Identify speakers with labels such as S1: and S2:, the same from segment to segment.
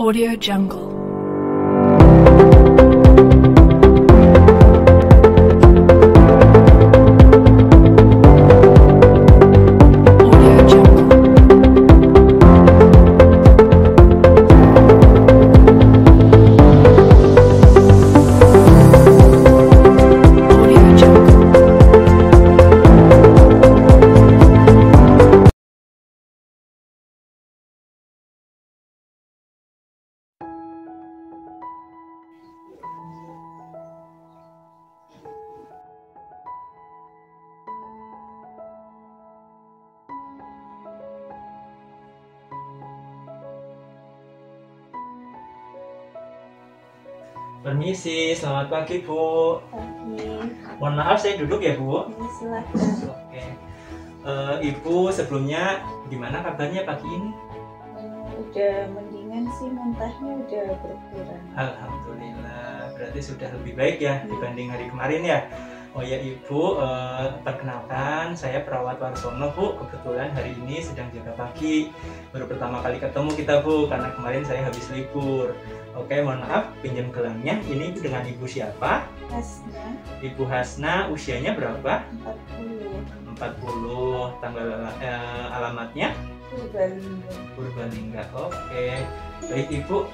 S1: Audio Jungle.
S2: Permisi, selamat pagi Bu.
S3: Pagi.
S2: Mohon maaf saya duduk ya Bu.
S3: Ini silakan.
S2: Oke. Ibu sebelumnya gimana kabarnya pagi ini?
S3: Udah mendingan sih, muntahnya udah berkurang.
S2: Alhamdulillah, berarti sudah lebih baik ya dibanding hari kemarin ya. Oh ya Ibu, perkenalkan saya perawat Warsono Bu. Kebetulan hari ini sedang jaga pagi. Baru pertama kali ketemu kita Bu, karena kemarin saya habis libur. Oke, mohon maaf, pinjam gelangnya. Ini dengan Ibu siapa?
S3: Hasna.
S2: Ibu Hasna, usianya berapa?
S3: 40.
S2: 40. Tanggal alamatnya?
S3: Purbalingga.
S2: Purbalingga. Oke. Baik Ibu.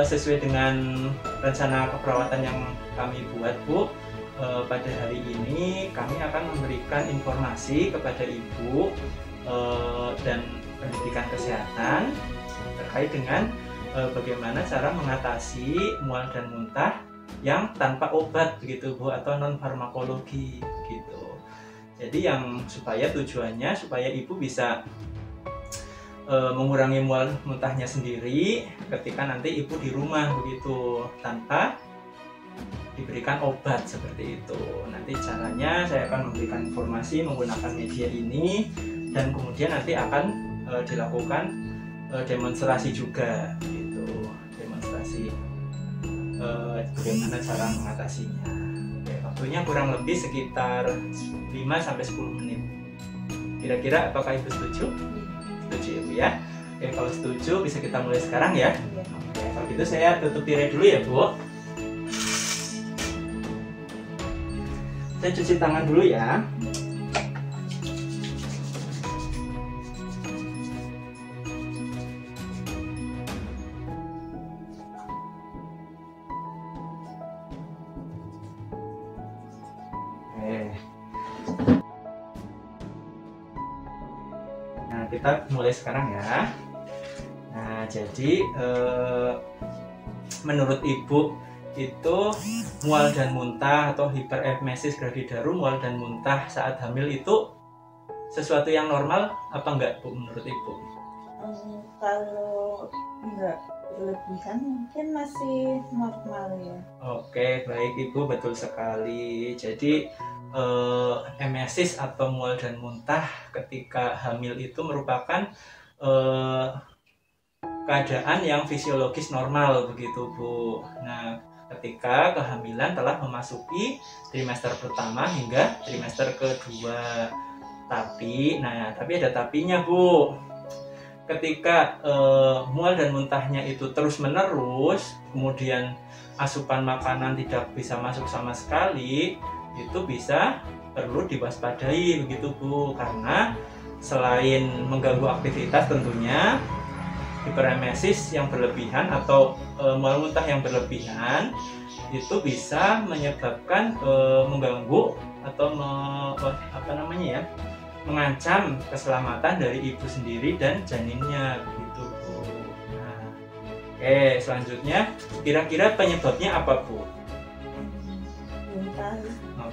S2: Sesuai dengan rencana keperawatan yang kami buat Bu, pada hari ini kami akan memberikan informasi kepada Ibu dan pendidikan kesehatan terkait dengan bagaimana cara mengatasi mual dan muntah yang tanpa obat begitu Bu, atau non farmakologi gitu. Jadi yang tujuannya supaya Ibu bisa mengurangi mual muntahnya sendiri ketika nanti Ibu di rumah begitu, tanpa diberikan obat seperti itu. Nanti caranya saya akan memberikan informasi menggunakan media ini, dan kemudian nanti akan dilakukan demonstrasi juga gitu, demonstrasi bagaimana cara mengatasinya. Oke, waktunya kurang lebih sekitar 5-10 menit. Kira-kira apakah Ibu setuju? Setuju Ibu ya? Oke, kalau setuju bisa kita mulai sekarang ya. Oke, kalau gitu saya tutup tirai dulu ya Bu. Saya cuci tangan dulu ya. Nah, kita mulai sekarang ya. Nah, jadi menurut Ibu itu mual dan muntah atau hiperemesis gravidarum, mual dan muntah saat hamil itu sesuatu yang normal apa enggak Bu menurut Ibu?
S3: Kalau enggak berlebihan mungkin masih normal ya.
S2: Oke, baik Ibu, betul sekali. Jadi emesis atau mual dan muntah ketika hamil itu merupakan keadaan yang fisiologis normal begitu Bu. Nah, ketika kehamilan telah memasuki trimester pertama hingga trimester kedua. Tapi ada tapinya Bu. Ketika mual dan muntahnya itu terus menerus, kemudian asupan makanan tidak bisa masuk sama sekali, itu bisa perlu diwaspadai begitu Bu, karena selain mengganggu aktivitas tentunya, hiperemesis yang berlebihan atau mual muntah yang berlebihan itu bisa menyebabkan mengganggu atau mengancam keselamatan dari ibu sendiri dan janinnya begitu Bu. Nah, oke, selanjutnya kira-kira penyebabnya apa Bu?
S3: Muntah.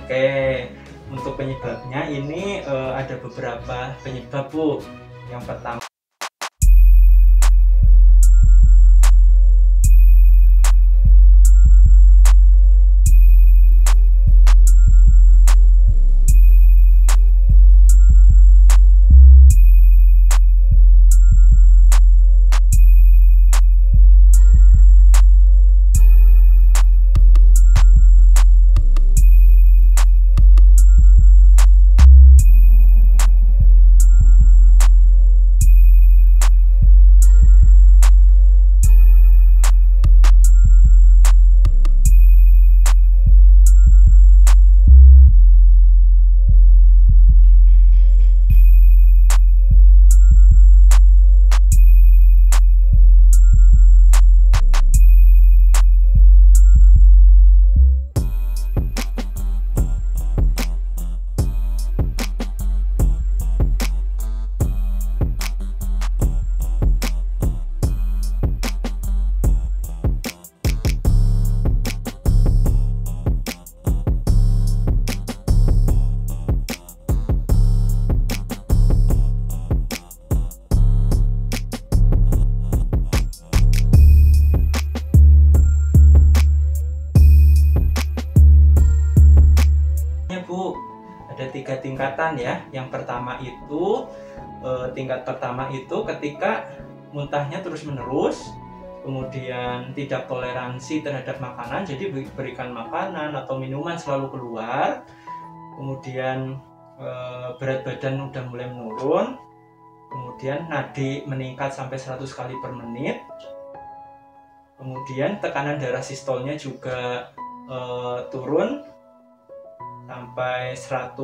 S2: Oke, untuk penyebabnya ini ada beberapa penyebab Bu. Yang pertama, tingkatan ya. Yang pertama itu tingkat pertama itu ketika muntahnya terus-menerus, kemudian tidak toleransi terhadap makanan, jadi berikan makanan atau minuman selalu keluar, kemudian berat badan udah mulai menurun, kemudian nadi meningkat sampai 100 kali per menit, kemudian tekanan darah sistolnya juga turun sampai 100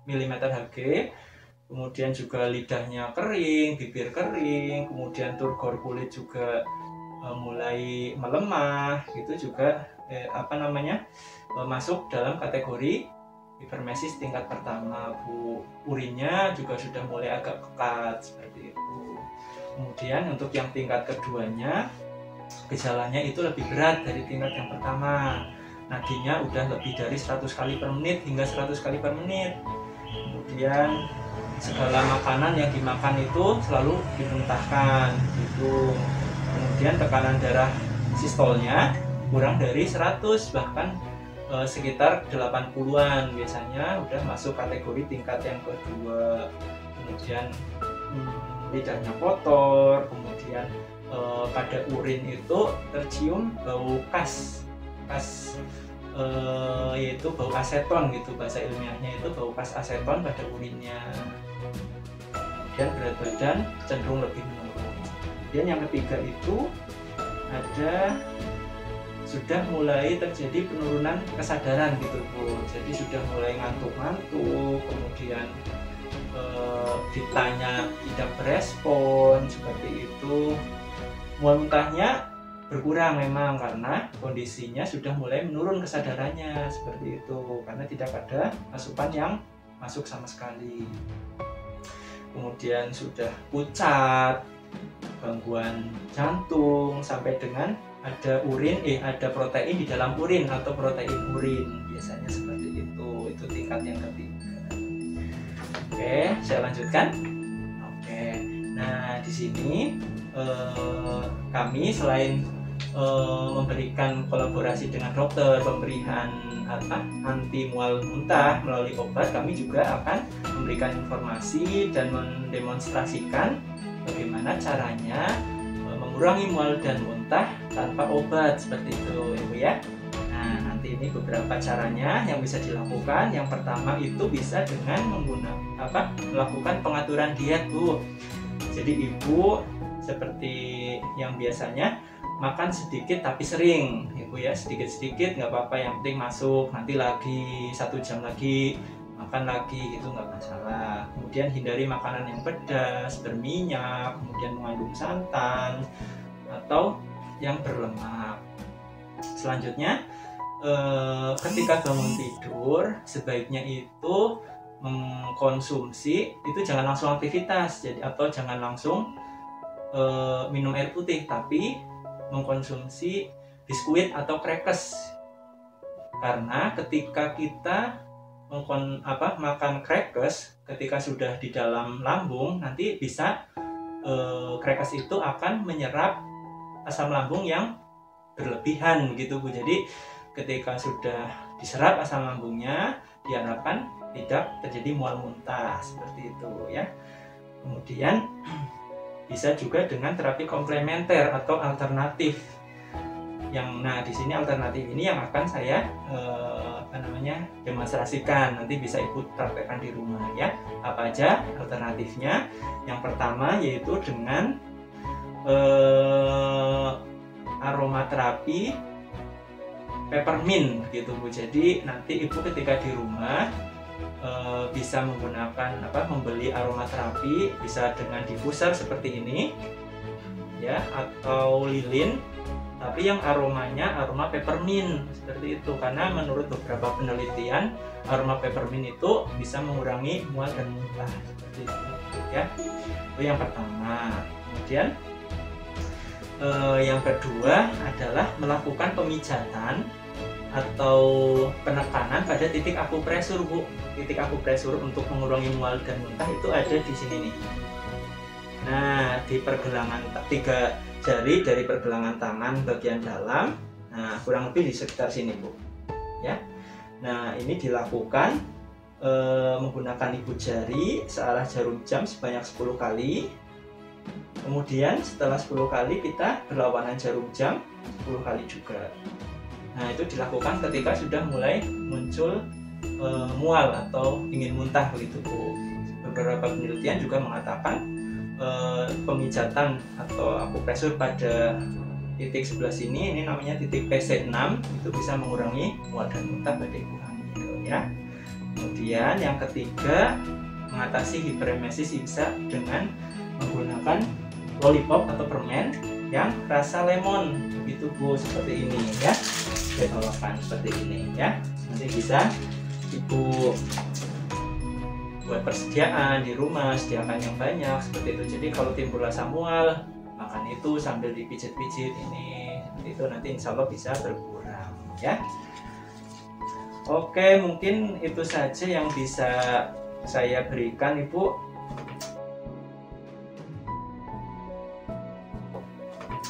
S2: mm Hg, kemudian juga lidahnya kering, bibir kering, kemudian turgor kulit juga mulai melemah, itu juga masuk dalam kategori hipermesis tingkat pertama, Bu. Urinnya juga sudah mulai agak pekat seperti itu. Kemudian untuk yang tingkat keduanya, gejalanya itu lebih berat dari tingkat yang pertama. Nadinya udah lebih dari 100 kali per menit hingga 100 kali per menit. Kemudian segala makanan yang dimakan itu selalu dimuntahkan gitu. Kemudian tekanan darah sistolnya kurang dari 100, bahkan sekitar 80-an, biasanya udah masuk kategori tingkat yang kedua. Kemudian lidahnya kotor, kemudian pada urin itu tercium bau kas, yaitu bau aseton gitu, bahasa ilmiahnya itu bau kas aseton pada urinnya. Kemudian berat badan cenderung lebih menurun. Kemudian yang ketiga itu ada sudah mulai terjadi penurunan kesadaran gitu, Bu. Jadi sudah mulai ngantuk-ngantuk, kemudian ditanya tidak berespon seperti itu. Muntahnya berkurang memang karena kondisinya sudah mulai menurun kesadarannya seperti itu, karena tidak ada asupan yang masuk sama sekali. Kemudian sudah pucat, gangguan jantung, sampai dengan ada ada protein di dalam urin atau protein urin, biasanya seperti itu tingkat yang ketiga. Oke, saya lanjutkan. Oke, nah di sini kami selain memberikan kolaborasi dengan dokter, pemberian anti mual muntah melalui obat, kami juga akan memberikan informasi dan mendemonstrasikan bagaimana caranya mengurangi mual dan muntah tanpa obat seperti itu, Ibu ya. Nah, nanti ini beberapa caranya yang bisa dilakukan. Yang pertama itu bisa dengan melakukan pengaturan diet, Bu. Jadi Ibu seperti yang biasanya makan sedikit tapi sering, Ibu ya, sedikit-sedikit nggak apa-apa, yang penting masuk, nanti lagi 1 jam lagi makan lagi, itu nggak masalah. Kemudian hindari makanan yang pedas, berminyak, kemudian mengandung santan atau yang berlemak. Selanjutnya ketika bangun tidur sebaiknya itu mengkonsumsi itu jangan langsung aktivitas, atau jangan langsung minum air putih, tapi mengkonsumsi biskuit atau crackers, karena ketika kita makan crackers ketika sudah di dalam lambung, nanti bisa crackers itu akan menyerap asam lambung yang berlebihan gitu, Bu. Jadi ketika sudah diserap asam lambungnya, diharapkan tidak terjadi mual muntah seperti itu ya. Kemudian bisa juga dengan terapi komplementer atau alternatif. Nah di sini alternatif ini yang akan saya demonstrasikan, nanti bisa Ibu praktekkan di rumah ya. Apa aja alternatifnya? Yang pertama yaitu dengan aromaterapi peppermint gitu, Bu. Jadi nanti Ibu ketika di rumah bisa menggunakan membeli aromaterapi, bisa dengan diffuser seperti ini ya, atau lilin, tapi yang aromanya aroma peppermint seperti itu, karena menurut beberapa penelitian aroma peppermint itu bisa mengurangi mual dan muntah seperti itu ya. Itu yang pertama. Kemudian yang kedua adalah melakukan pemijatan atau penekanan pada titik akupresur, Bu. Titik akupresur untuk mengurangi mual dan muntah itu ada di sini nih. Nah, di pergelangan 3 jari dari pergelangan tangan bagian dalam, nah kurang lebih di sekitar sini, Bu. Ya. Nah, ini dilakukan menggunakan ibu jari searah jarum jam sebanyak 10 kali. Kemudian setelah 10 kali kita berlawanan jarum jam 10 kali juga. Nah, itu dilakukan ketika sudah mulai muncul mual atau ingin muntah begitu Bu. Beberapa penelitian juga mengatakan pemijatan atau akupresur pada titik sebelah sini, ini namanya titik PC6, itu bisa mengurangi mual dan muntah pada ibu hamil ya. Kemudian yang ketiga, mengatasi hiperemesis bisa dengan menggunakan lollipop atau permen yang rasa lemon begitu Bu, seperti ini ya. Saya bawakan seperti ini ya. Nanti bisa Ibu buat persediaan di rumah, sediakan yang banyak seperti itu. Jadi kalau timbul rasa mual, makan itu sambil dipijit-pijit ini, itu nanti insya Allah bisa berkurang ya. Oke, mungkin itu saja yang bisa saya berikan Ibu.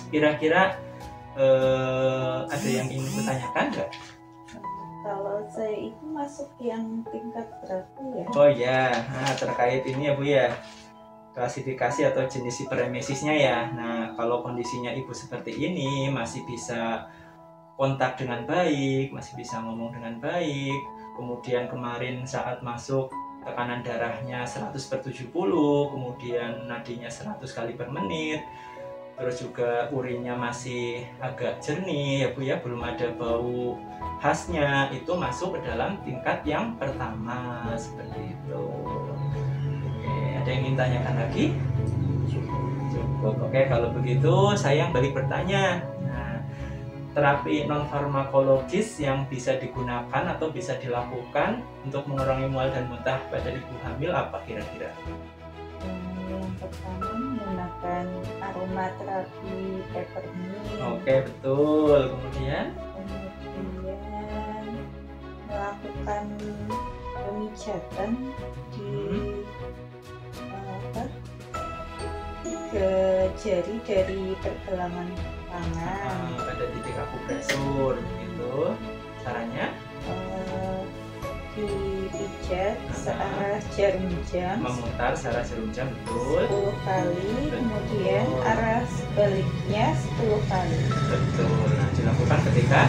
S2: Kira-kira ada yang ingin ditanyakan nggak?
S3: Kalau saya itu masuk yang tingkat berapa ya?
S2: Oh ya, nah, terkait ini ya Bu ya, klasifikasi atau jenis hiperemesisnya ya. Nah, kalau kondisinya Ibu seperti ini, masih bisa kontak dengan baik, masih bisa ngomong dengan baik, kemudian kemarin saat masuk tekanan darahnya 100/70, kemudian nadinya 100 kali per menit, terus juga urinnya masih agak jernih ya Bu ya, belum ada bau khasnya, itu masuk ke dalam tingkat yang pertama seperti itu. Oke, ada yang ingin tanyakan lagi? Cukup. Oke, kalau begitu saya balik bertanya. Nah, terapi non farmakologis yang bisa digunakan atau bisa dilakukan untuk mengurangi mual dan muntah pada ibu hamil apa kira-kira?
S3: Yang pertama menggunakan aromaterapi peppermint.
S2: Oke, betul. Kemudian
S3: melakukan pemijatan di ke jari dari pergelangan tangan
S2: pada titik akupresur gitu. Caranya
S3: dipijat searah jarum jam,
S2: memutar searah jarum jam, betul,
S3: 10 kali, kemudian arah sebaliknya 10 kali.
S2: Betul. Nah, dilakukan ketika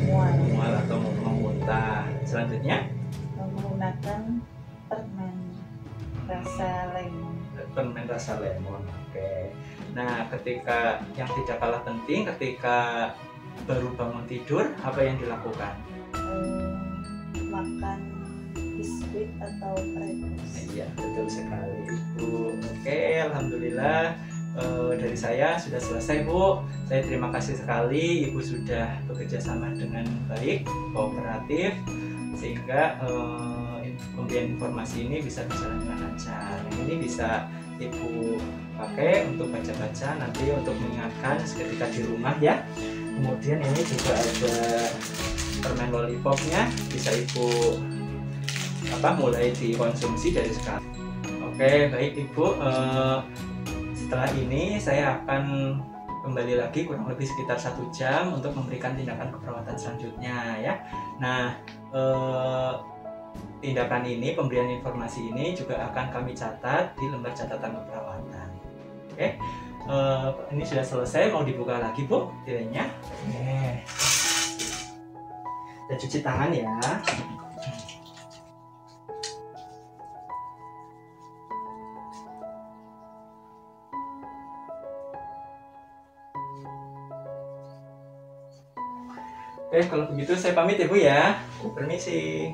S3: mual
S2: atau memuntah. Selanjutnya
S3: menggunakan permen rasa lemon.
S2: Permen rasa lemon. Oke. Nah, ketika yang tidak kalah penting, ketika baru bangun tidur, apa yang dilakukan?
S3: Makan biskuit atau crackers.
S2: Iya, betul sekali Bu. Oke, alhamdulillah dari saya sudah selesai Bu. Saya terima kasih sekali Ibu sudah bekerja sama dengan baik, kooperatif, sehingga pemberian informasi ini bisa berjalan dengan lancar. Ini bisa Ibu pakai untuk baca-baca nanti untuk mengingatkan ketika di rumah ya. Kemudian ini juga ada permen lollipopnya, bisa Ibu mulai dikonsumsi dari sekarang. Oke, baik Ibu, setelah ini saya akan kembali lagi kurang lebih sekitar 1 jam untuk memberikan tindakan keperawatan selanjutnya ya. Nah, tindakan ini, pemberian informasi ini juga akan kami catat di lembar catatan keperawatan. Oke, ini sudah selesai, mau dibuka lagi Bu tirainya. Oke, kita cuci tangan ya. Oke, kalau begitu saya pamit ya Bu ya. Permisi.